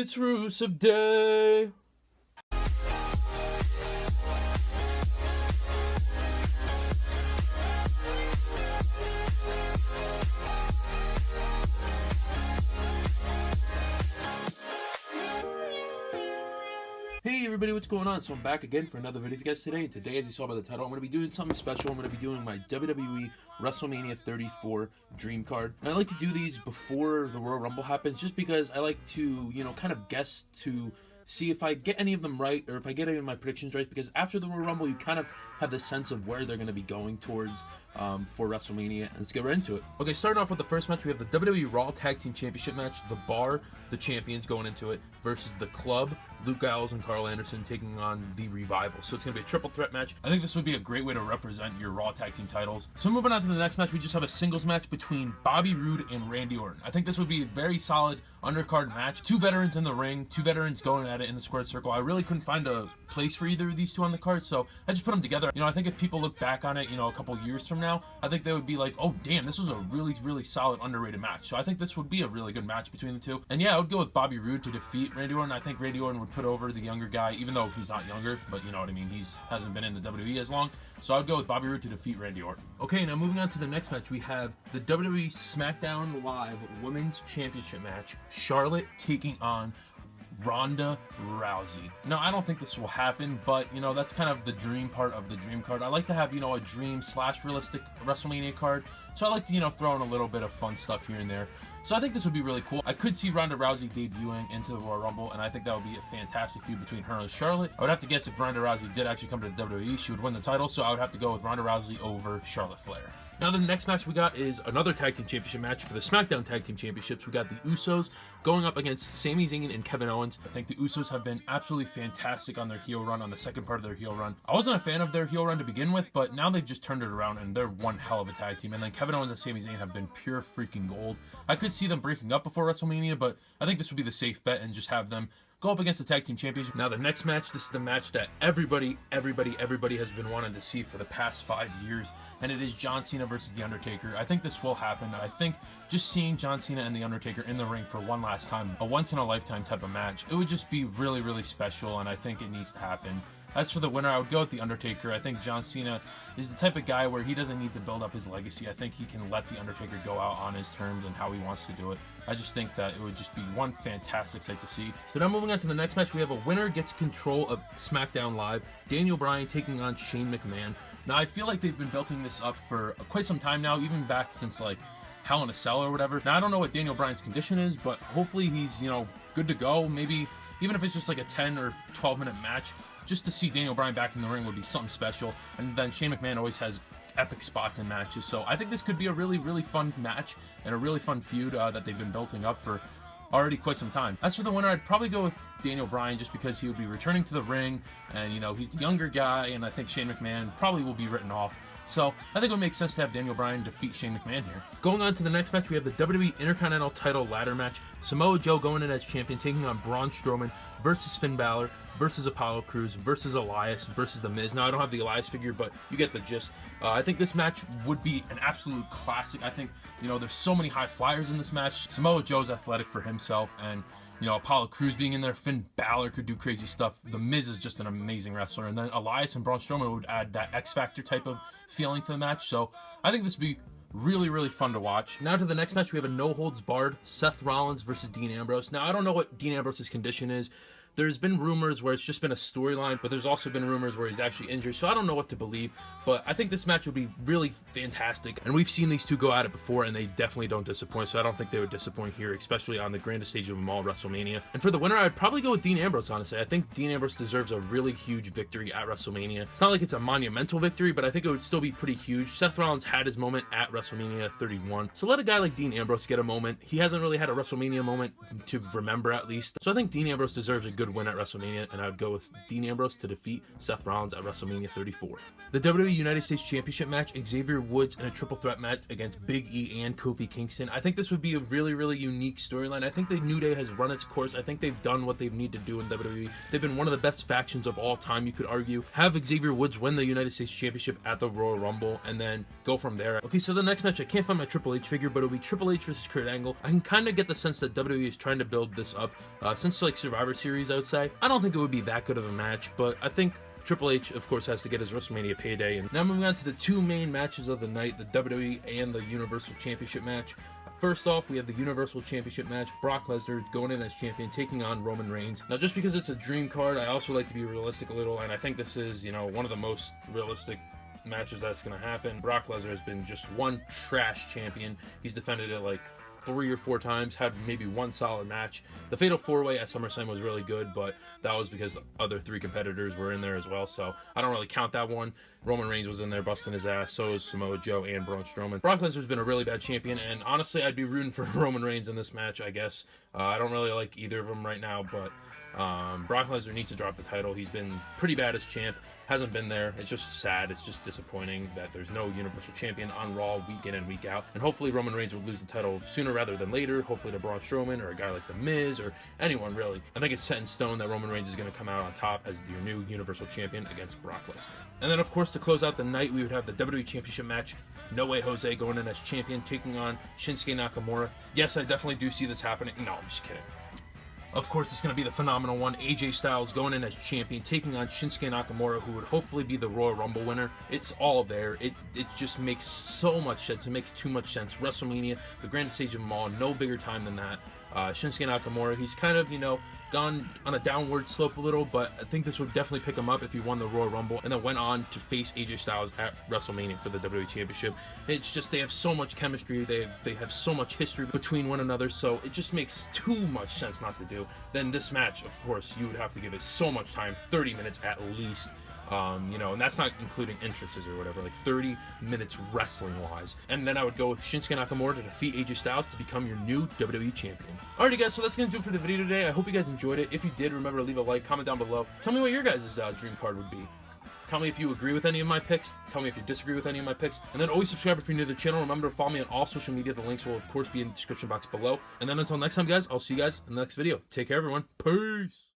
It's Rusev Day. Hey everybody, what's going on? So I'm back again for another video for you guys today. And today, as you saw by the title, I'm going to be doing something special. I'm going to be doing my WWE WrestleMania 34 Dream Card. And I like to do these before the Royal Rumble happens, just because I like to, kind of guess to see if I get any of them right, or if I get any of my predictions right, because after the Royal Rumble, you kind of have the sense of where they're going to be going towards for WrestleMania. And let's get right into it. Okay, starting off with the first match, we have the WWE Raw Tag Team Championship match. The Bar, the champions, going into it, versus the Club, Luke Gallows and Carl Anderson, taking on the Revival. So it's going to be a triple threat match. I think this would be a great way to represent your Raw Tag Team titles. So moving on to the next match, we just have a singles match between Bobby Roode and Randy Orton. I think this would be a very solid undercard match. Two veterans in the ring, two veterans going at it in the squared circle. I really couldn't find a place for either of these two on the card, so I just put them together. I think if people look back on it, a couple years from now, I think they would be like, oh damn, this was a really, really solid underrated match. So I think this would be a really good match between the two. And yeah, I would go with Bobby Roode to defeat Randy Orton. I think Randy Orton would put over the younger guy, even though he's not younger, but you know what I mean, hasn't been in the WWE as long. So I would go with Bobby Roode to defeat Randy Orton. Okay, now moving on to the next match, we have the WWE SmackDown Live Women's Championship match. Charlotte taking on Ronda Rousey. Now, I don't think this will happen, but that's kind of the dream part of the dream card. I like to have a dream / realistic WrestleMania card, so I like to throw in a little bit of fun stuff here and there. So I think this would be really cool. I could see Ronda Rousey debuting into the Royal Rumble, and I think that would be a fantastic feud between her and Charlotte. I would have to guess if Ronda Rousey did actually come to the WWE, she would win the title, so I would have to go with Ronda Rousey over Charlotte Flair. Now the next match we got is another Tag Team Championship match for the SmackDown Tag Team Championships. We got the Usos going up against Sami Zayn and Kevin Owens. I think the Usos have been absolutely fantastic on their heel run, on the second part of their heel run. I wasn't a fan of their heel run to begin with, but now they've just turned it around and they're one hell of a tag team. And then Kevin Owens and Sami Zayn have been pure freaking gold. I could see them breaking up before WrestleMania, but I think this would be the safe bet and just have them go up against the Tag Team Championship. Now the next match, this is the match that everybody has been wanting to see for the past 5 years, and it is John Cena versus The Undertaker. I think this will happen. I think just seeing John Cena and The Undertaker in the ring for one last time, a once-in-a-lifetime type of match, it would just be really, really special, and I think it needs to happen. As for the winner, I would go with The Undertaker. I think John Cena is the type of guy where he doesn't need to build up his legacy. I think he can let The Undertaker go out on his terms and how he wants to do it. I just think that it would just be one fantastic sight to see. So now moving on to the next match, we have a winner gets control of SmackDown Live. Daniel Bryan taking on Shane McMahon. Now I feel like they've been building this up for quite some time now, even back since like Hell in a Cell or whatever. Now I don't know what Daniel Bryan's condition is, but hopefully he's good to go. Maybe even if it's just like a 10 or 12 minute match, just to see Daniel Bryan back in the ring would be something special. And then Shane McMahon always has epic spots in matches, so I think this could be a really, really fun match and a really fun feud that they've been building up for already quite some time. As for the winner, I'd probably go with Daniel Bryan, just because he would be returning to the ring, and he's the younger guy, and I think Shane McMahon probably will be written off. So I think it would make sense to have Daniel Bryan defeat Shane McMahon here. Going on to the next match, we have the WWE Intercontinental Title ladder match. Samoa Joe going in as champion, taking on Braun Strowman versus Finn Balor versus Apollo Crews versus Elias versus The Miz. Now I don't have the Elias figure, but you get the gist. I think this match would be an absolute classic. I think there's so many high flyers in this match. Samoa Joe's athletic for himself, and Apollo Crews being in there, Finn Balor could do crazy stuff. The Miz is just an amazing wrestler. And then Elias and Braun Strowman would add that X Factor type of feeling to the match. So I think this would be really, really fun to watch. Now to the next match, we have a no holds barred Seth Rollins versus Dean Ambrose. Now I don't know what Dean Ambrose's condition is. There's been rumors where it's just been a storyline, but there's also been rumors where he's actually injured, so I don't know what to believe. But I think this match would be really fantastic, and we've seen these two go at it before, and they definitely don't disappoint, so I don't think they would disappoint here, especially on the grandest stage of them all, WrestleMania. And for the winner, I'd probably go with Dean Ambrose, honestly. I think Dean Ambrose deserves a really huge victory at WrestleMania. It's not like it's a monumental victory, but I think it would still be pretty huge. Seth Rollins had his moment at WrestleMania 31, so let a guy like Dean Ambrose get a moment. He hasn't really had a WrestleMania moment to remember, at least, so I think Dean Ambrose deserves a good good win at WrestleMania, and I would go with Dean Ambrose to defeat Seth Rollins at WrestleMania 34. The WWE United States Championship match, Xavier Woods in a triple threat match against Big E and Kofi Kingston. I think this would be a really, really unique storyline. I think the New Day has run its course. I think they've done what they need to do in WWE. They've been one of the best factions of all time, you could argue. Have Xavier Woods win the United States Championship at the Royal Rumble, and then go from there. Okay, so the next match, I can't find my Triple H figure, but it'll be Triple H versus Kurt Angle. I can kind of get the sense that WWE is trying to build this up since like Survivor Series, I would say. I don't think it would be that good of a match, but I think Triple H, of course, has to get his WrestleMania payday. And now moving on to the two main matches of the night, the WWE and the Universal Championship match. First off, we have the Universal Championship match. Brock Lesnar going in as champion, taking on Roman Reigns. Now, just because it's a dream card, I also like to be realistic a little, and I think this is, you know, one of the most realistic matches that's going to happen. Brock Lesnar has been just one trash champion. He's defended it like 3 or 4 times, had maybe one solid match. The Fatal 4-Way at SummerSlam was really good, but that was because the other 3 competitors were in there as well, so I don't really count that one. Roman Reigns was in there busting his ass, so is Samoa Joe and Braun Strowman. Brock Lesnar's been a really bad champion, and honestly, I'd be rooting for Roman Reigns in this match, I guess. I don't really like either of them right now, but Brock Lesnar needs to drop the title. He's been pretty bad as champ. Hasn't been there. It's just sad. It's just disappointing that there's no Universal Champion on Raw week in and week out. And hopefully Roman Reigns will lose the title sooner rather than later. Hopefully to Braun Strowman or a guy like The Miz or anyone really. I think it's set in stone that Roman Reigns is going to come out on top as your new Universal Champion against Brock Lesnar. And then of course to close out the night we would have the WWE Championship match. No Way Jose going in as champion, taking on Shinsuke Nakamura. Yes, I definitely do see this happening. No, I'm just kidding. Of course, it's going to be the phenomenal one. AJ Styles going in as champion, taking on Shinsuke Nakamura, who would hopefully be the Royal Rumble winner. It's all there. It just makes so much sense. It makes too much sense. WrestleMania, the grandest stage of them all, no bigger time than that. Shinsuke Nakamura, he's kind of, you know, gone on a downward slope a little, but I think this would definitely pick him up if he won the Royal Rumble and then went on to face AJ Styles at WrestleMania for the WWE Championship. It's just they have so much chemistry, they have so much history between one another, so it just makes too much sense not to do. Then this match, of course, you would have to give it so much time, 30 minutes at least. You know, and that's not including entrances or whatever, like 30 minutes wrestling wise. And then I would go with Shinsuke Nakamura to defeat AJ Styles to become your new WWE champion. Alrighty guys, so that's gonna do it for the video today. I hope you guys enjoyed it. If you did, remember to leave a like, comment down below. Tell me what your guys' dream card would be. Tell me if you agree with any of my picks. Tell me if you disagree with any of my picks. And then always subscribe if you're new to the channel. Remember to follow me on all social media. The links will, of course, be in the description box below. And then until next time, guys, I'll see you guys in the next video. Take care, everyone. Peace.